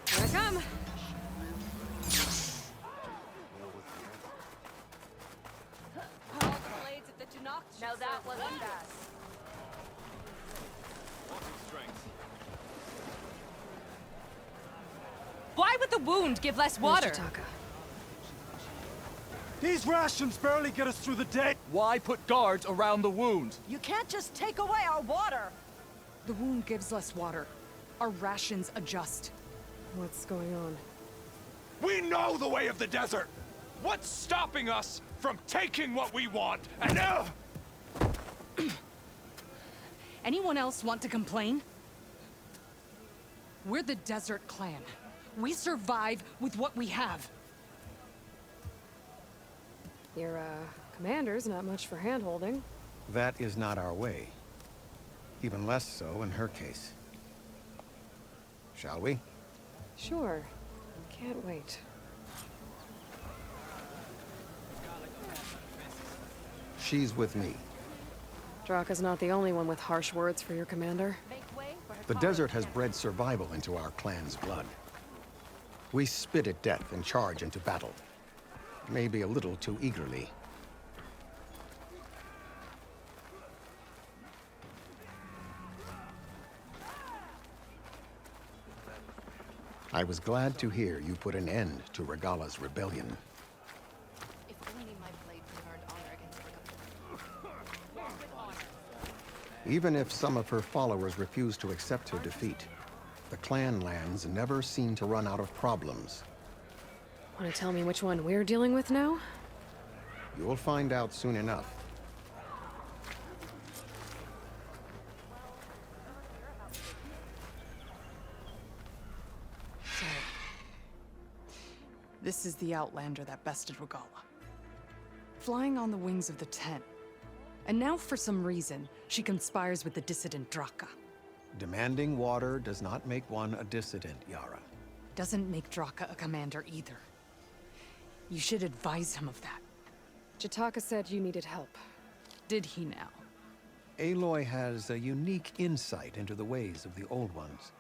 Here I come. Now that wasn't bad. Why would the wound give less water? These rations barely get us through the day. Why put guards around the wound? You can't just take away our water! The wound gives less water. Our rations adjust. What's going on? We know the way of the desert! What's stopping us from taking what we want and Anyone else want to complain? We're the Desert Clan. We survive with what we have. Your, commander's not much for hand-holding. That is not our way. Even less so in her case. Shall we? Sure. Can't wait. She's with me. Draka's not the only one with harsh words for your commander. The desert has bred survival into our clan's blood. We spit at death and charge into battle. Maybe a little too eagerly. I was glad to hear you put an end to Regala's rebellion. If only my blade could earn honor against Even if some of her followers refuse to accept her defeat, the clan lands never seem to run out of problems. Want to tell me which one we're dealing with now? You'll find out soon enough. So, this is the Outlander that bested Regala. Flying on the wings of the Ten. And now, for some reason, she conspires with the dissident Draka. Demanding water does not make one a dissident, Yara. Doesn't make Draka a commander either. You should advise him of that. Jataka said you needed help. Did he now? Aloy has a unique insight into the ways of the Old Ones.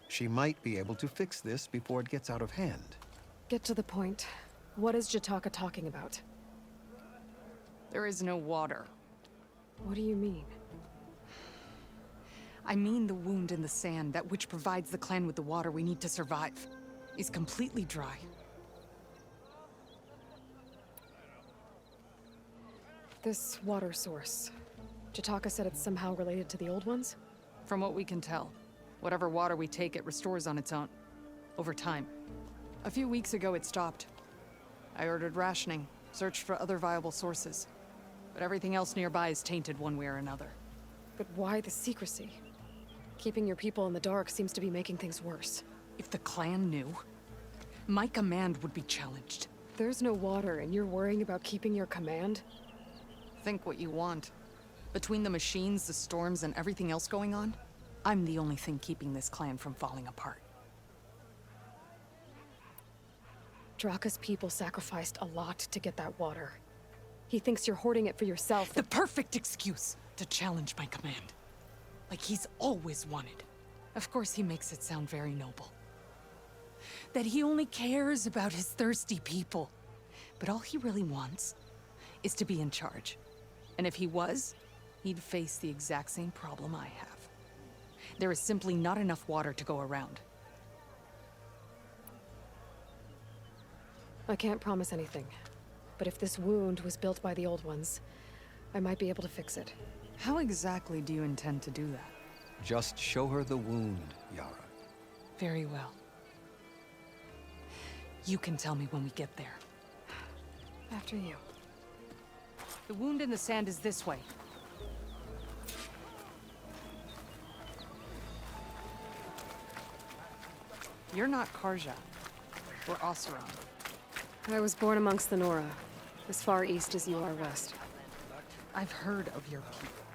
She might be able to fix this before it gets out of hand. Get to the point. What is Jataka talking about? There is no water. What do you mean? I mean the wound in the sand, that which provides the clan with the water we need to survive, is completely dry. This water source. Jataka said it's somehow related to the Old Ones? From what we can tell, whatever water we take, it restores on its own. Over time. A few weeks ago, it stopped. I ordered rationing, searched for other viable sources. But everything else nearby is tainted one way or another. But why the secrecy? Keeping your people in the dark seems to be making things worse. If the clan knew, my command would be challenged. There's no water, and you're worrying about keeping your command? Think what you want. Between the machines, the storms, and everything else going on, I'm the only thing keeping this clan from falling apart. Draka's people sacrificed a lot to get that water. He thinks you're hoarding it for yourself. The perfect excuse to challenge my command. Like he's always wanted. Of course he makes it sound very noble. That he only cares about his thirsty people. But all he really wants is to be in charge. And if he was, he'd face the exact same problem I have. There is simply not enough water to go around. I can't promise anything. But if this wound was built by the Old Ones, I might be able to fix it. How exactly do you intend to do that? Just show her the wound, Yara. Very well. You can tell me when we get there. After you. The wound in the sand is this way. You're not Karja. We're Oseram. I was born amongst the Nora, as far east as you are west. I've heard of your people.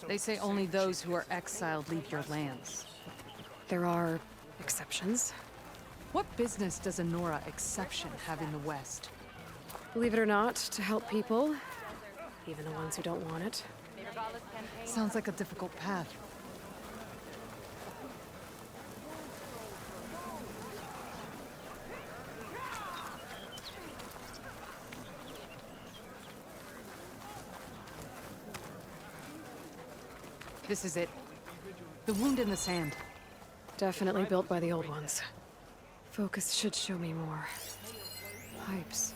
They say only those who are exiled leave your lands. There are exceptions. What business does a Nora exception have in the West? Believe it or not, to help people, Even the ones who don't want it. Sounds like a difficult path. This is it. The wound in the sand. Definitely built by the old ones. Focus should show me more. Pipes.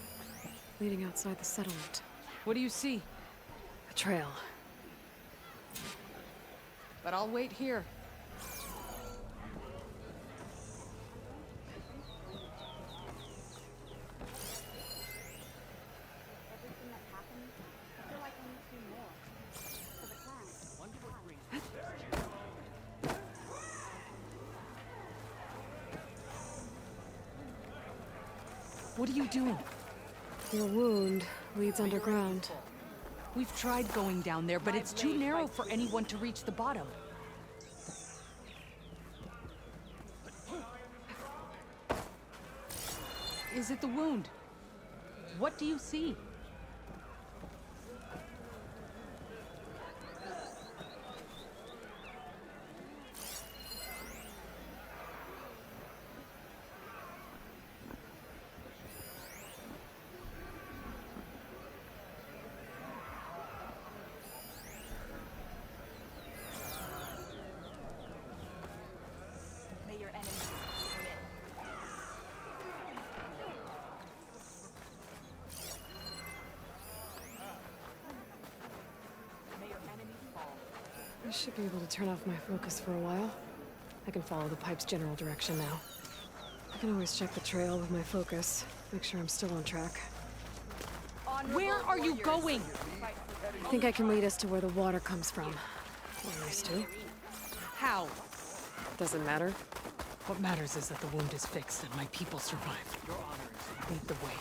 Leading outside the settlement. What do you see? A trail. But I'll wait here. What are you doing? Your wound leads underground. We've tried going down there, but it's too narrow for anyone to reach the bottom. Is it the wound? What do you see? May your enemies submit. May your enemies fall. I should be able to turn off my focus for a while. I can follow the pipe's general direction now. I can always check the trail with my focus, make sure I'm still on track. Where are you going? I think I can lead us to where the water comes from. Or used to. How? Doesn't matter. What matters is that the wound is fixed and my people survived. Lead the way.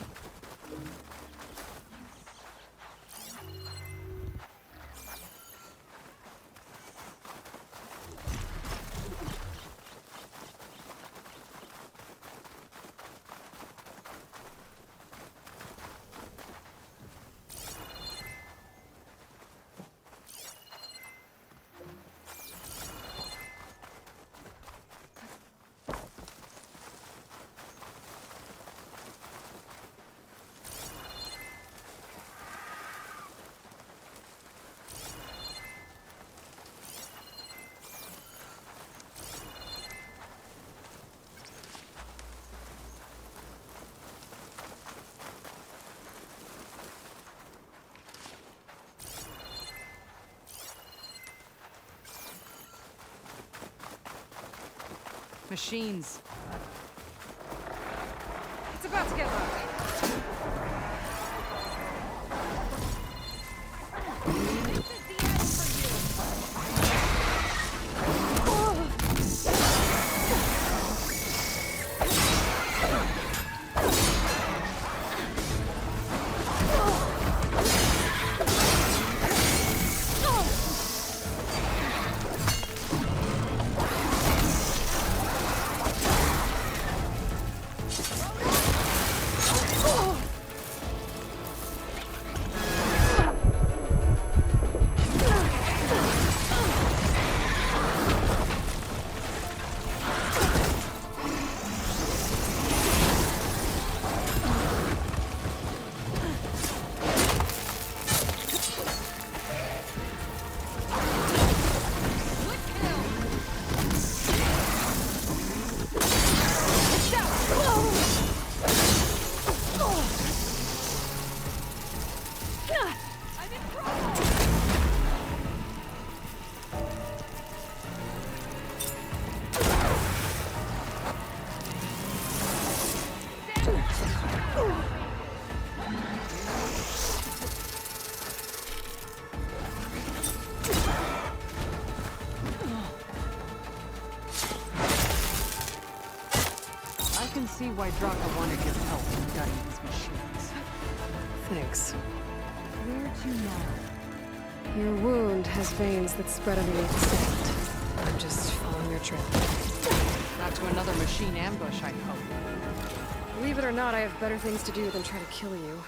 Machines. It's about to get loud. I can see why Draka wanted his help in gutting his machines. Thanks. Where'd you know? Your wound has veins that spread underneath the sand. I'm just following your trail. Not to another machine ambush, I hope. Believe it or not, I have better things to do than try to kill you.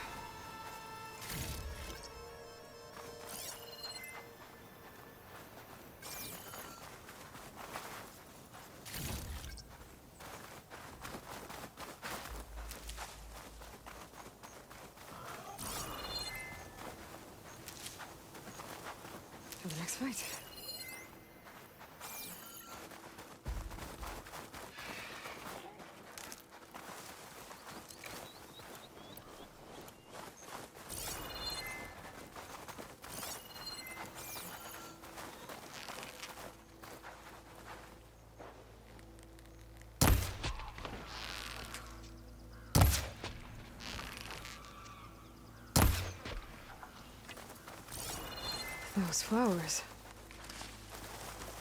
for the next fight. Those flowers.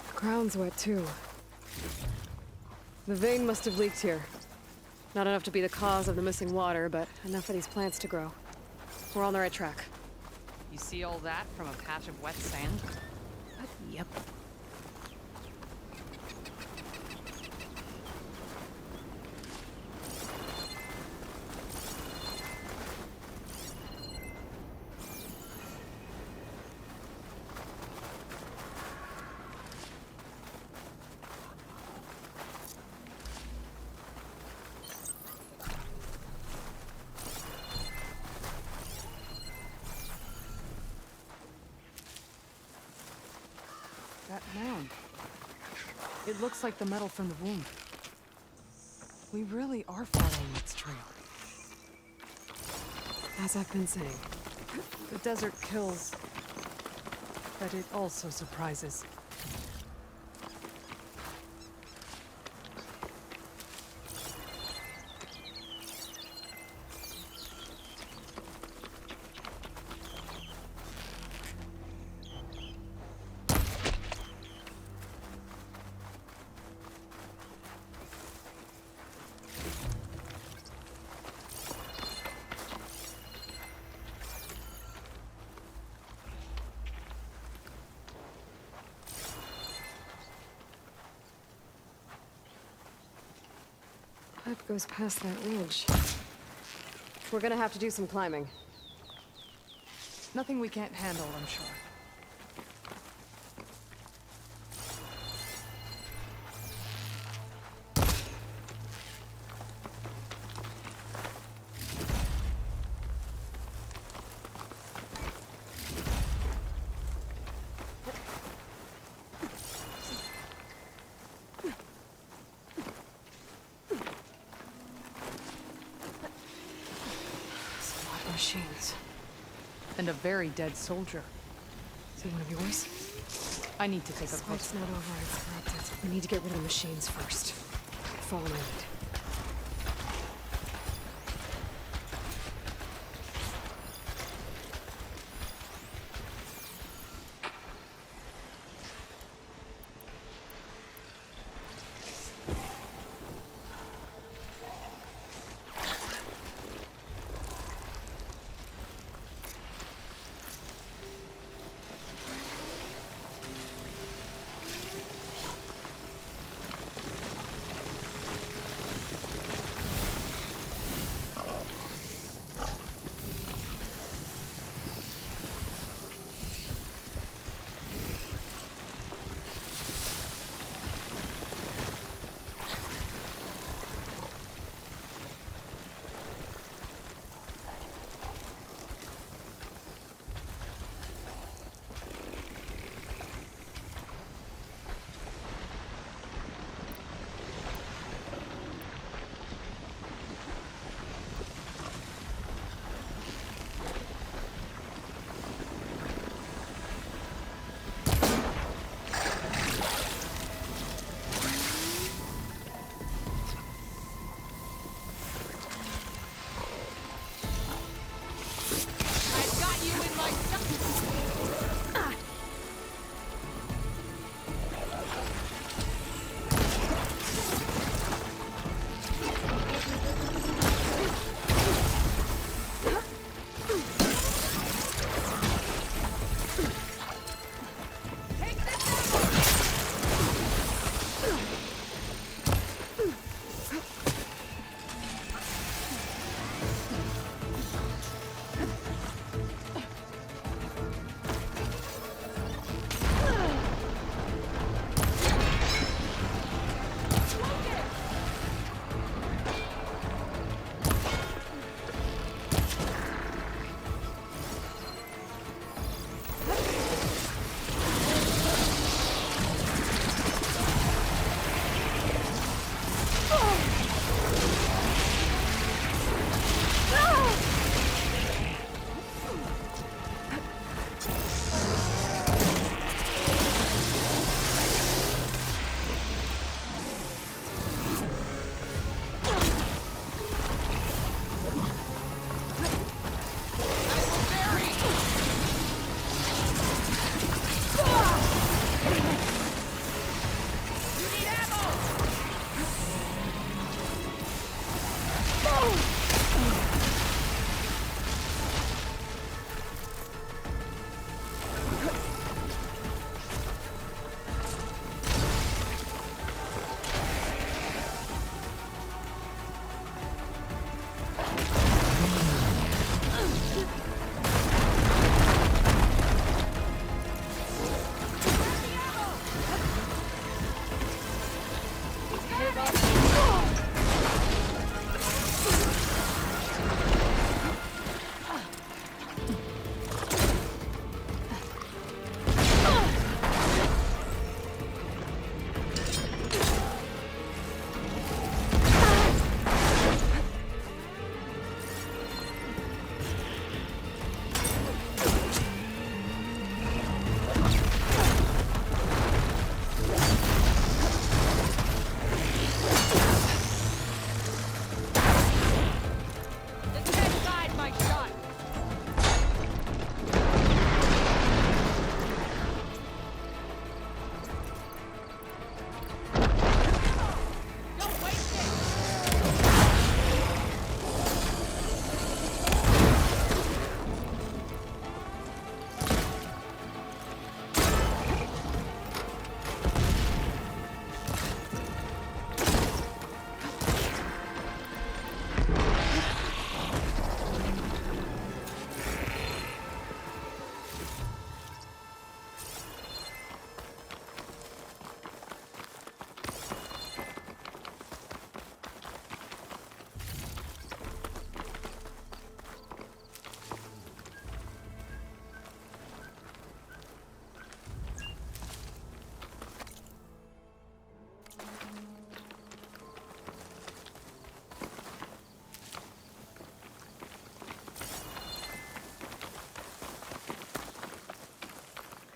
The ground's wet too. The vein must have leaked here. Not enough to be the cause of the missing water, but enough for these plants to grow. We're on the right track. You see all that from a patch of wet sand? Yep. That mound. It looks like the metal from the wound. We really are following its trail. As I've been saying. The desert kills, but it also surprises. Pipe goes past that ridge. We're gonna have to do some climbing. Nothing we can't handle, I'm sure. Machines. And a very dead soldier. Is he one of yours? I need to take a This closer fight's not over, it's corrupted. We need to get rid of the machines first. Follow my lead.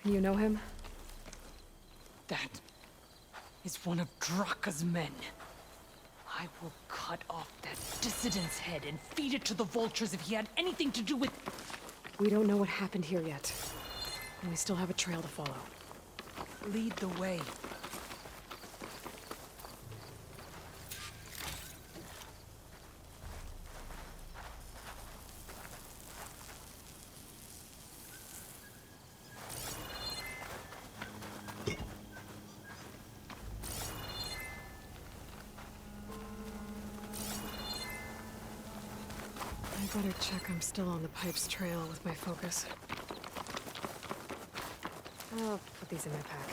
You know him? That is one of Draka's men. I will cut off that dissident's head and feed it to the vultures if he had anything to do with... We don't know what happened here yet. And we still have a trail to follow. Lead the way. I better check I'm still on the pipe's trail with my focus. I'll put these in my pack.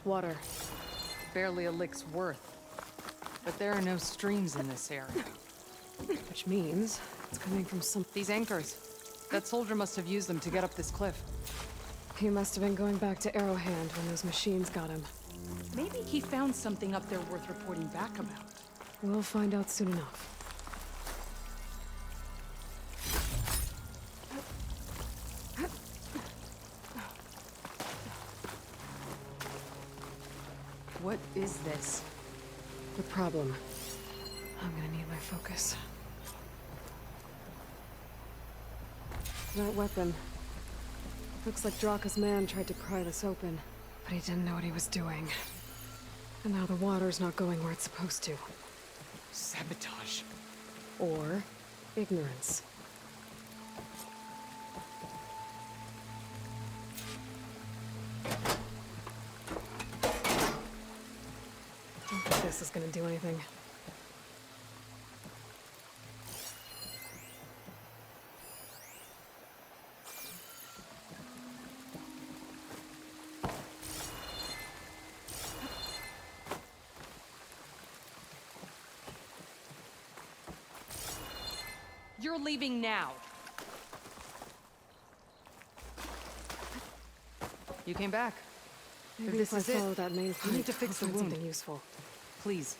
Water. Barely a lick's worth. But there are no streams in this area. Which means it's coming from some... These anchors. That soldier must have used them to get up this cliff. He must have been going back to Arrowhand when those machines got him. Maybe he found something up there worth reporting back about. We'll find out soon enough. What is this? The problem. I'm gonna need my focus. That weapon. Looks like Draka's man tried to pry this open, but he didn't know what he was doing. And now the water's not going where it's supposed to. Sabotage. Or ignorance. Don't think this is gonna do anything. You're leaving now. You came back. Maybe this if I is it, follow that main pipe, we need to fix I'll the find wound. something useful. Please.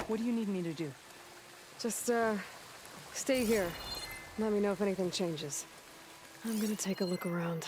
What do you need me to do? Just, stay here. Let me know if anything changes. I'm gonna take a look around.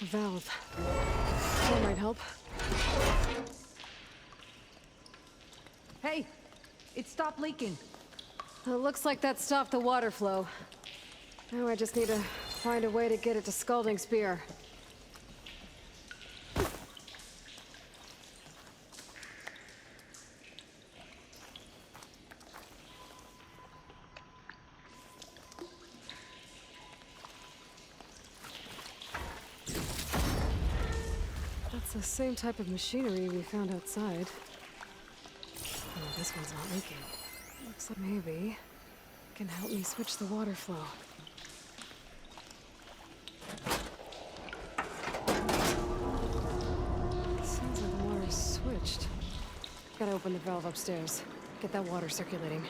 Valve. That might help. Hey! It stopped leaking. It looks like that stopped the water flow. Now I just need to find a way to get it to Scalding Spear. The same type of machinery we found outside. Oh, this one's not leaking. Looks like maybe it can help me switch the water flow. Sounds like the water's switched. Gotta open the valve upstairs. Get that water circulating.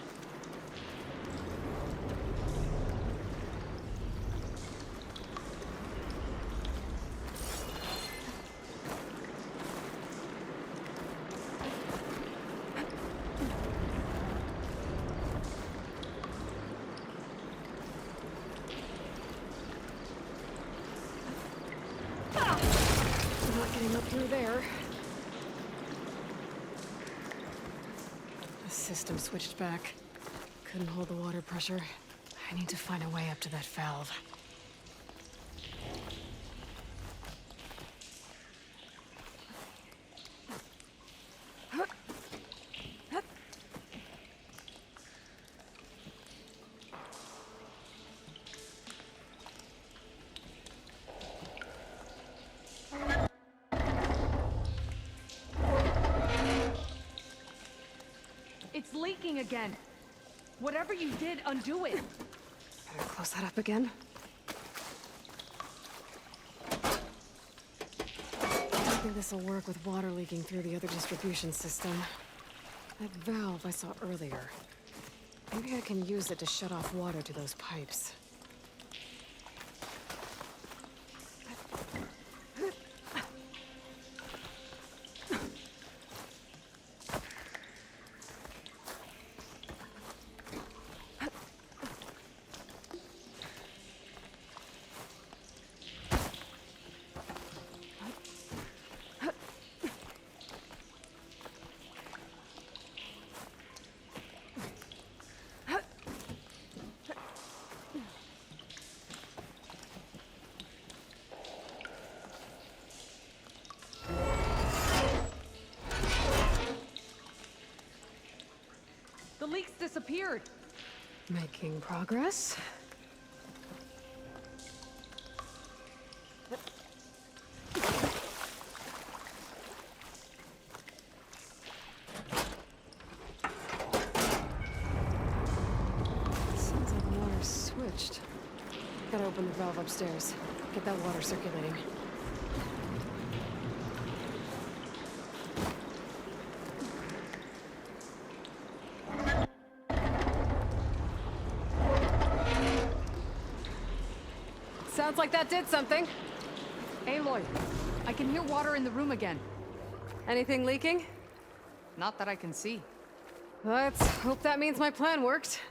Not getting up through there. The system switched back. Couldn't hold the water pressure. I need to find a way up to that valve. It's leaking again. Whatever you did, undo it. Better close that up again. I think this will work with water leaking through the other distribution system. That valve I saw earlier. Maybe I can use it to shut off water to those pipes. The leaks disappeared. Making progress. Sounds like the water's switched. Gotta open the valve upstairs. Get that water circulating. Sounds like that did something. Aloy, I can hear water in the room again. Anything leaking? Not that I can see. Let's hope that means my plan worked.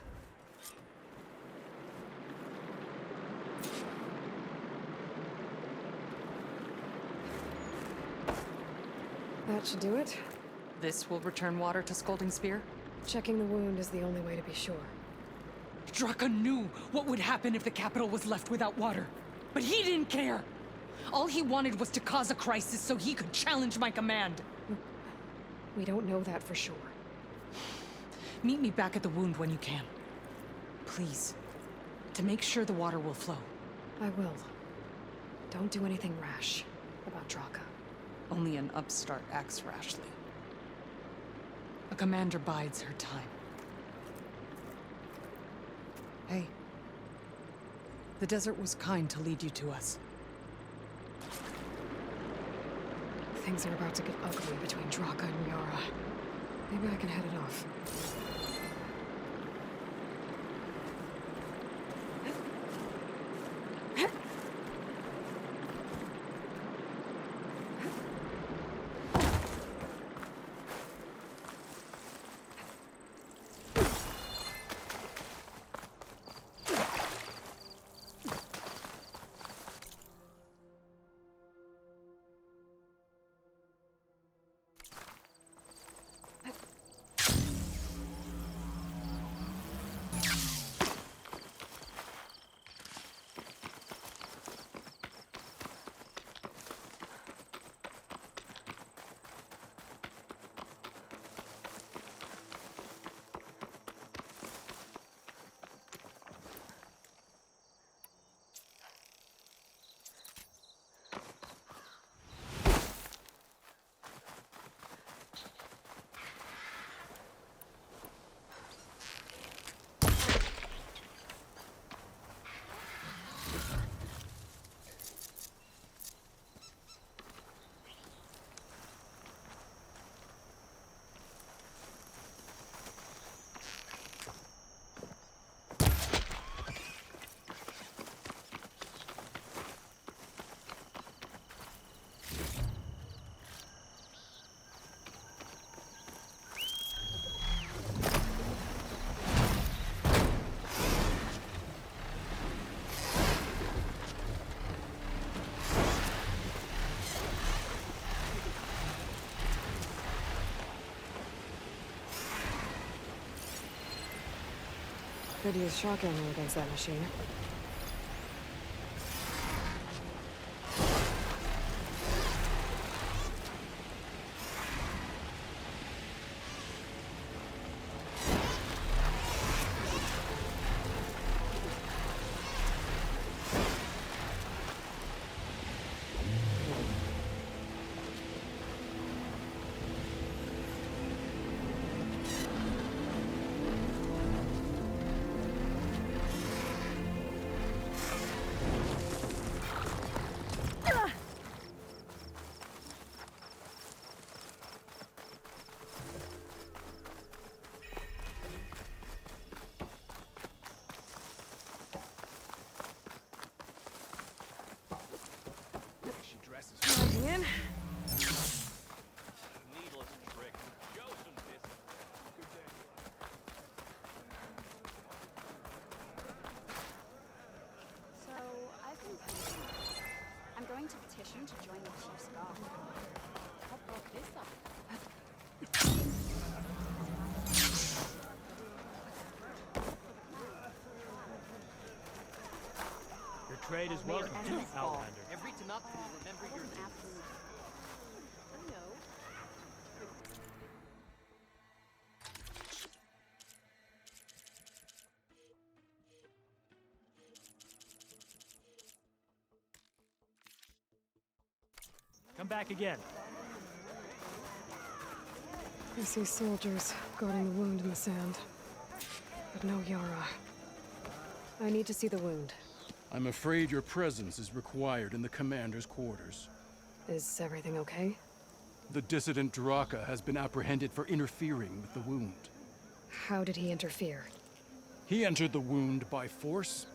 That should do it. This will return water to Scolding Spear? Checking the wound is the only way to be sure. Draka knew what would happen if the capital was left without water. But he didn't care! All he wanted was to cause a crisis so he could challenge my command. We don't know that for sure. Meet me back at the wound when you can. Please. To make sure the water will flow. I will. Don't do anything rash about Draka. Only an upstart acts rashly. A commander bides her time. Hey. The desert was kind to lead you to us. Things are about to get ugly between Draka and Yara. Maybe I can head it off. could use shock ammo against that machine. Logging in. Needless trick. Show some discipline. So, I've been thinking. I'm going to petition to join the Chief's Guard. What brought this up? Your trade is welcome, Outlander. Every Tanakh will remember your Wasn't name. absolute. I know. Come back again. I see soldiers guarding the wound in the sand. But no Yara. I need to see the wound. I'm afraid your presence is required in the commander's quarters. Is everything okay? The dissident Draka has been apprehended for interfering with the wound. How did he interfere? He entered the wound by force,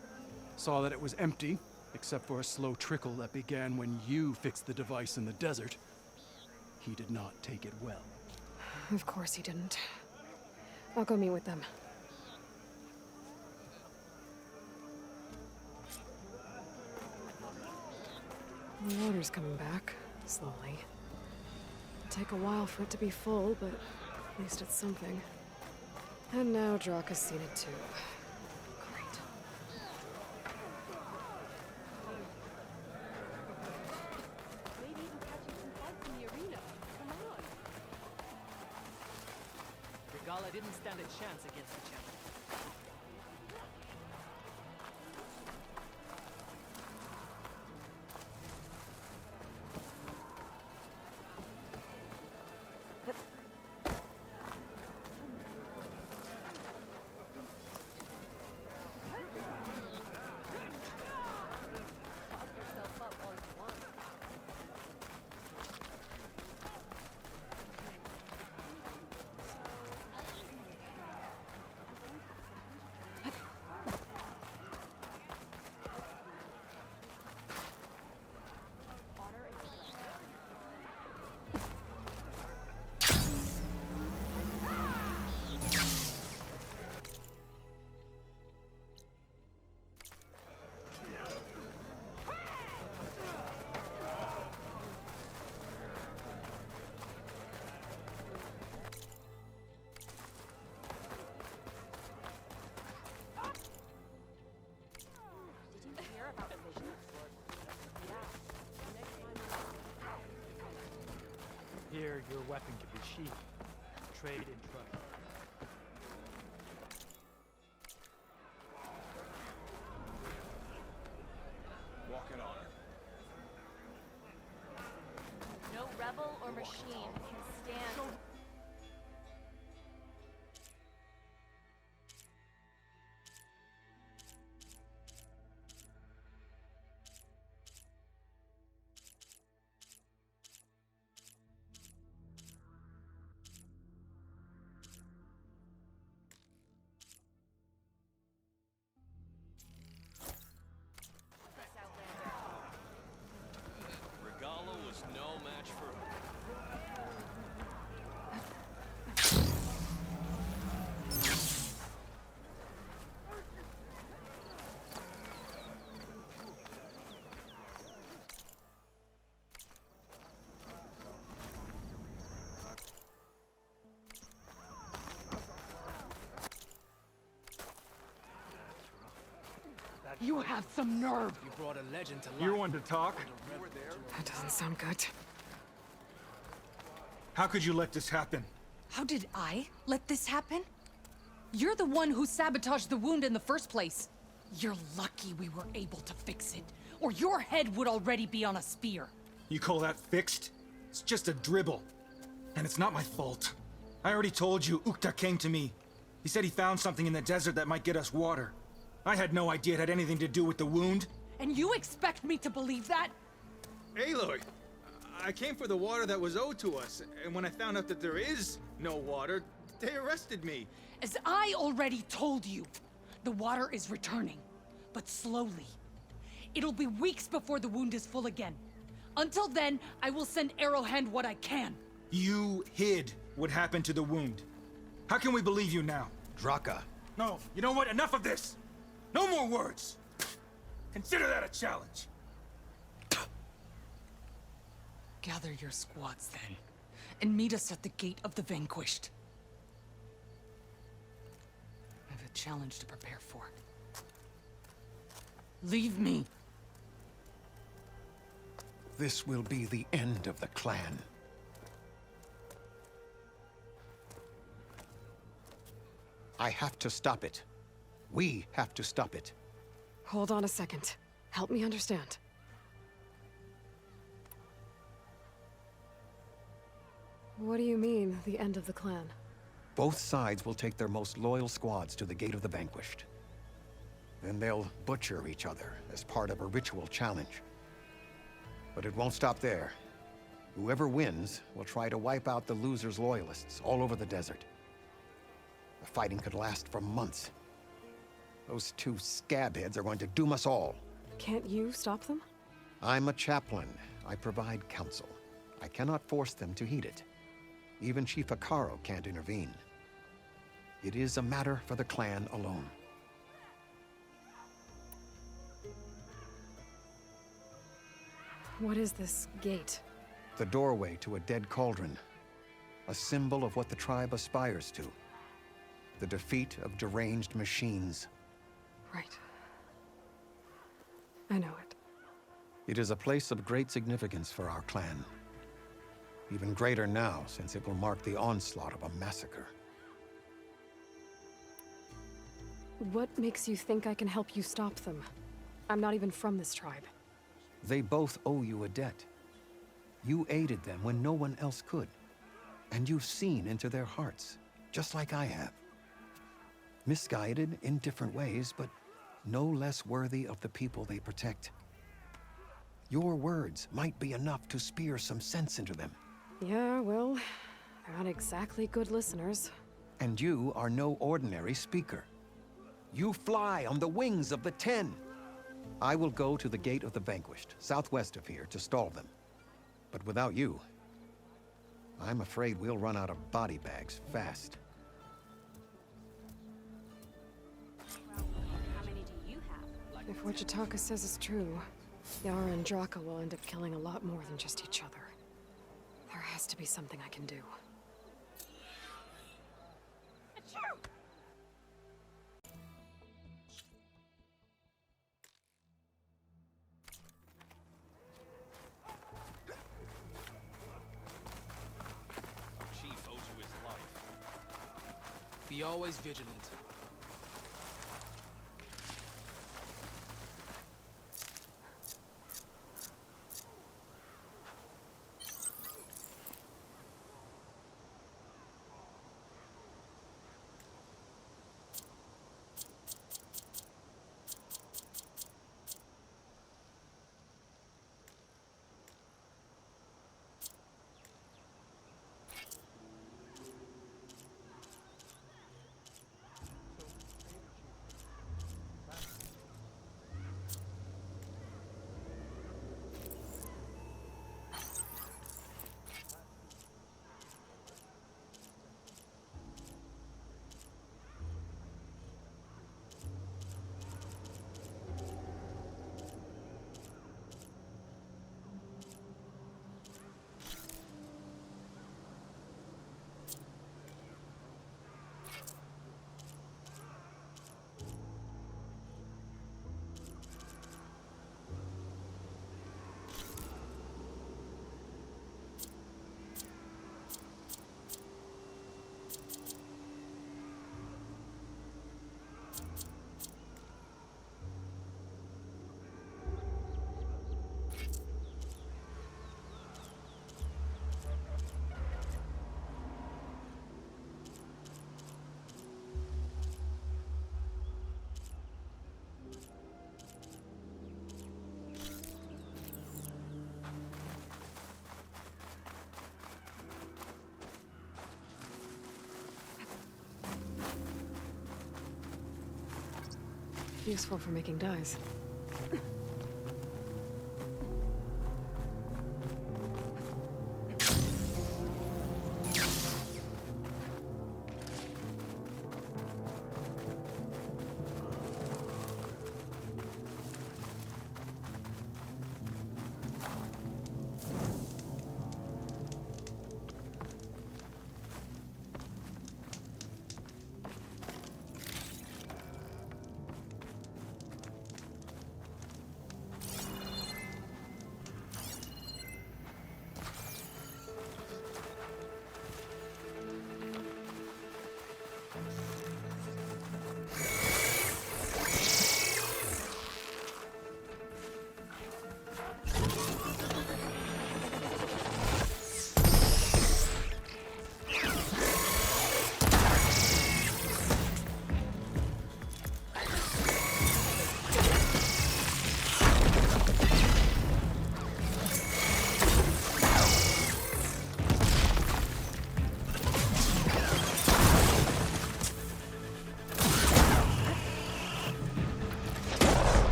saw that it was empty, except for a slow trickle that began when you fixed the device in the desert. He did not take it well. Of course he didn't. I'll go meet with them. The water's coming back, slowly. It'll take a while for it to be full, but at least it's something. And now Draka's seen it too. Great. Maybe even catch you some fights in the arena. Come on. Regala didn't stand a chance against the champion. Did you hear about the vision? Here, your weapon can be sheathed. Trade in trust. Walk it on. No rebel or machine can stand. Regala was no match for her. You have some nerve. You brought a legend to life. You're one to talk. That doesn't sound good. How could you let this happen? How did I let this happen? You're the one who sabotaged the wound in the first place. You're lucky we were able to fix it, or your head would already be on a spear. You call that fixed? It's just a dribble. And it's not my fault. I already told you, Ukta came to me. He said he found something in the desert that might get us water. I had no idea it had anything to do with the wound. And you expect me to believe that? Aloy, I came for the water that was owed to us, and when I found out that there is no water, they arrested me. As I already told you, the water is returning, but slowly. It'll be weeks before the wound is full again. Until then, I will send Arrowhand what I can. You hid what happened to the wound. How can we believe you now? Draka. No, you know what? Enough of this! No more words! Consider that a challenge. Gather your squads then, and meet us at the gate of the vanquished. I have a challenge to prepare for. Leave me. This will be the end of the clan. I have to stop it. We have to stop it. Hold on a second. Help me understand. What do you mean, the end of the clan? Both sides will take their most loyal squads to the Gate of the Vanquished. Then they'll butcher each other as part of a ritual challenge. But it won't stop there. Whoever wins will try to wipe out the loser's loyalists all over the desert. The fighting could last for months. Those two scabheads are going to doom us all. Can't you stop them? I'm a chaplain. I provide counsel. I cannot force them to heed it. Even Chief Akaro can't intervene. It is a matter for the clan alone. What is this gate? The doorway to a dead cauldron. A symbol of what the tribe aspires to. The defeat of deranged machines. Right. I know it. It is a place of great significance for our clan. Even greater now, since it will mark the onslaught of a massacre. What makes you think I can help you stop them? I'm not even from this tribe. They both owe you a debt. You aided them when no one else could. And you've seen into their hearts, just like I have. Misguided in different ways, but no less worthy of the people they protect. Your words might be enough to spear some sense into them. Yeah, well, they're not exactly good listeners. And you are no ordinary speaker. You fly on the wings of the 10. I will go to the Gate of the Vanquished, southwest of here, to stall them. But without you, I'm afraid we'll run out of body bags fast. How many do you have? If what Jataka says is true, Yara and Draka will end up killing a lot more than just each other. There has to be something I can do. Chief owes you his life. Be always vigilant. Useful for making dyes.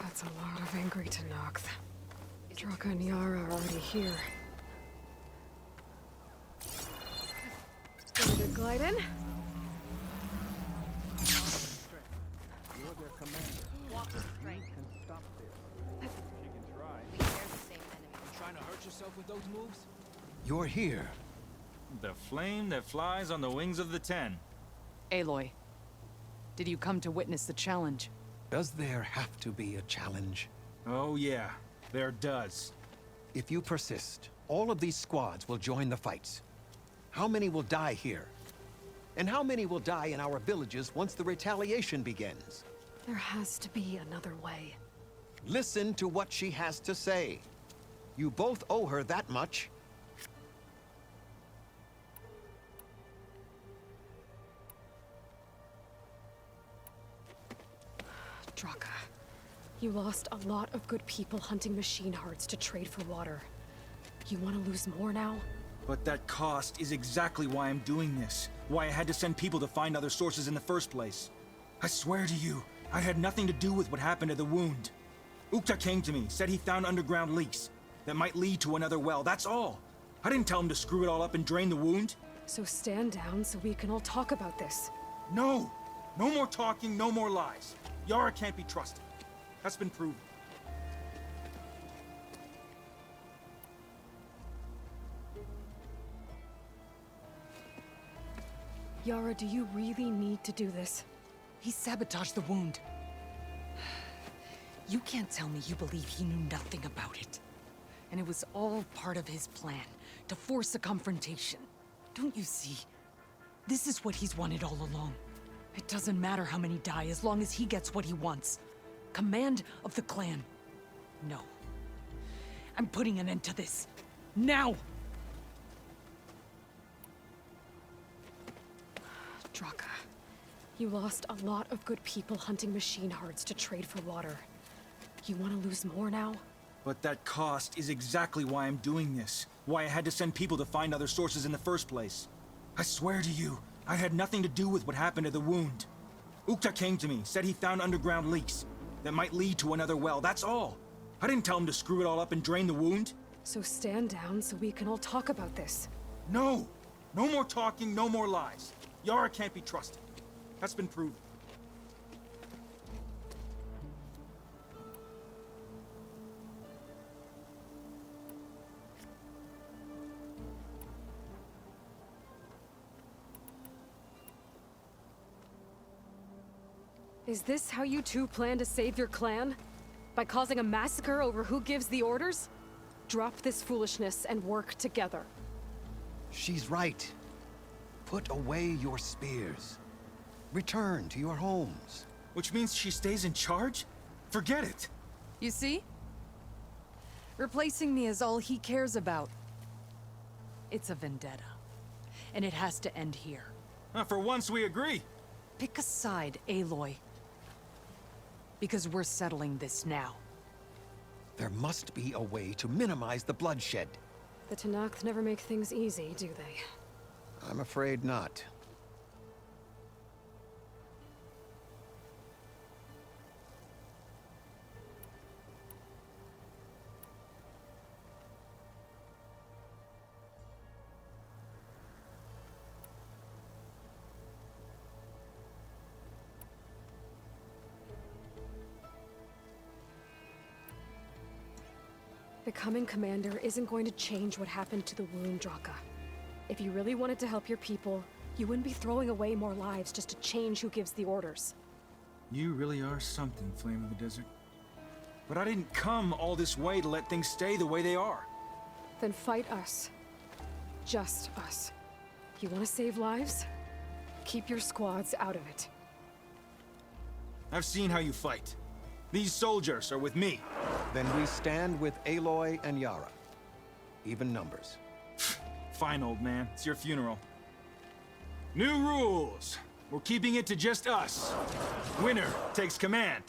That's a lot of angry Tenakth. Draka and Yara are already here. Ready to glide in? You're their commander. Walk with strength. You can stop this. You can try. We share the same enemy. You trying to hurt yourself with those moves? You're here. The flame that flies on the wings of the Ten. Aloy, did you come to witness the challenge? Does there have to be a challenge? Oh yeah, there does. If you persist, all of these squads will join the fights. How many will die here? And how many will die in our villages once the retaliation begins? There has to be another way. Listen to what she has to say. You both owe her that much. Draka, you lost a lot of good people hunting machine hearts to trade for water. You want to lose more now? But that cost is exactly why I'm doing this. Why I had to send people to find other sources in the first place. I swear to you, I had nothing to do with what happened to the wound. Ukta came to me, said he found underground leaks that might lead to another well, that's all. I didn't tell him to screw it all up and drain the wound. So stand down so we can all talk about this. No! No more talking, no more lies. Yara can't be trusted. That's been proven. Yara, do you really need to do this? He sabotaged the wound. You can't tell me you believe he knew nothing about it. And it was all part of his plan, to force a confrontation. Don't you see? This is what he's wanted all along. It doesn't matter how many die as long as he gets what he wants. Command of the clan. No. I'm putting an end to this. Now! Draka, you lost a lot of good people hunting machine hearts to trade for water. You want to lose more now? But that cost is exactly why I'm doing this. Why I had to send people to find other sources in the first place. I swear to you, I had nothing to do with what happened to the wound. Ukta came to me, said he found underground leaks that might lead to another well, that's all. I didn't tell him to screw it all up and drain the wound. So stand down so we can all talk about this. No! No more talking, no more lies. Yara can't be trusted. That's been proven. Is this how you two plan to save your clan? By causing a massacre over who gives the orders? Drop this foolishness and work together. She's right. Put away your spears. Return to your homes. Which means she stays in charge? Forget it! You see? Replacing me is all he cares about. It's a vendetta. And it has to end here. For once we agree. Pick a side, Aloy. Because we're settling this now. There must be a way to minimize the bloodshed. The Tenakth never make things easy, do they? I'm afraid not. Becoming commander isn't going to change what happened to the wound, Draka. If you really wanted to help your people, you wouldn't be throwing away more lives just to change who gives the orders. You really are something, Flame of the Desert. But I didn't come all this way to let things stay the way they are. Then fight us. Just us. You want to save lives? Keep your squads out of it. I've seen how you fight. These soldiers are with me. Then we stand with Aloy and Yara. Even numbers. Fine, old man. It's your funeral. New rules. We're keeping it to just us. Winner takes command.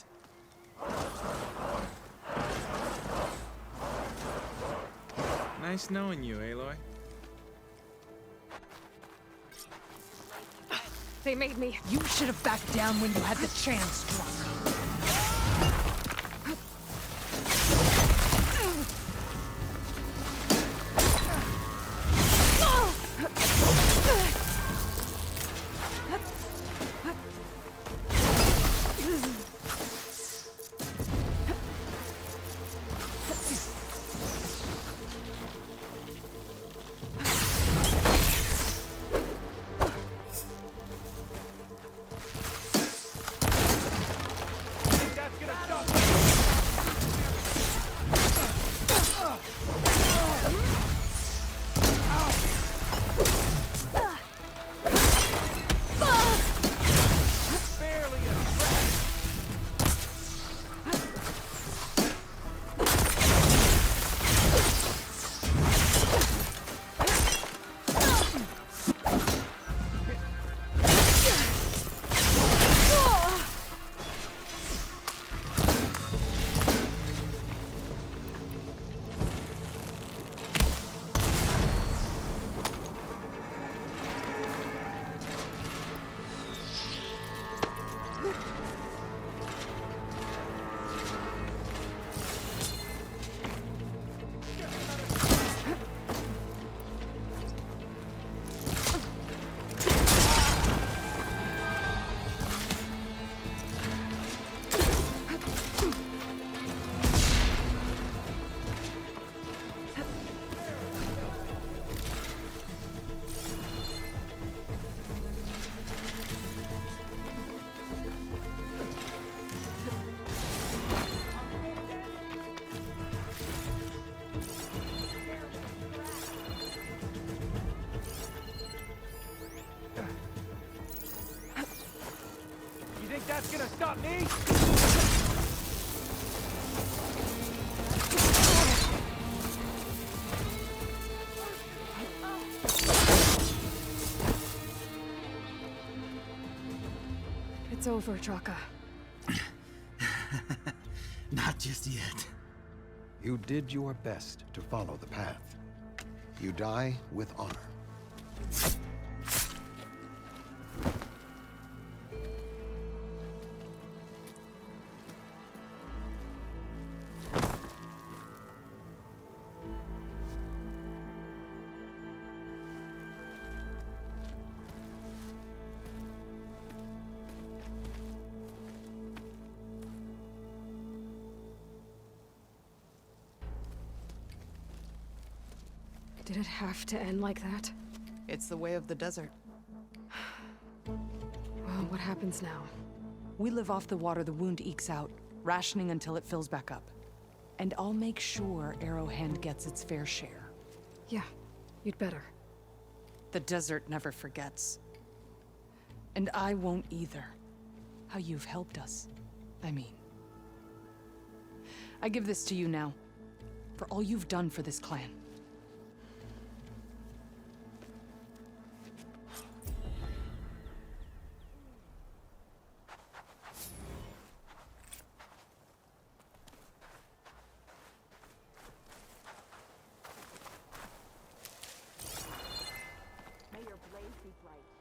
Nice knowing you, Aloy. They made me. You should have backed down when you had the chance, Draka. That's gonna stop me? It's over, Draka. Not just yet. You did your best to follow the path. You die with honor. Did it have to end like that? It's the way of the desert. Well, what happens now? We live off the water the wound ekes out, rationing until it fills back up. And I'll make sure Arrowhand gets its fair share. Yeah, you'd better. The desert never forgets. And I won't either. How you've helped us, I mean. I give this to you now, for all you've done for this clan. May your blade be bright.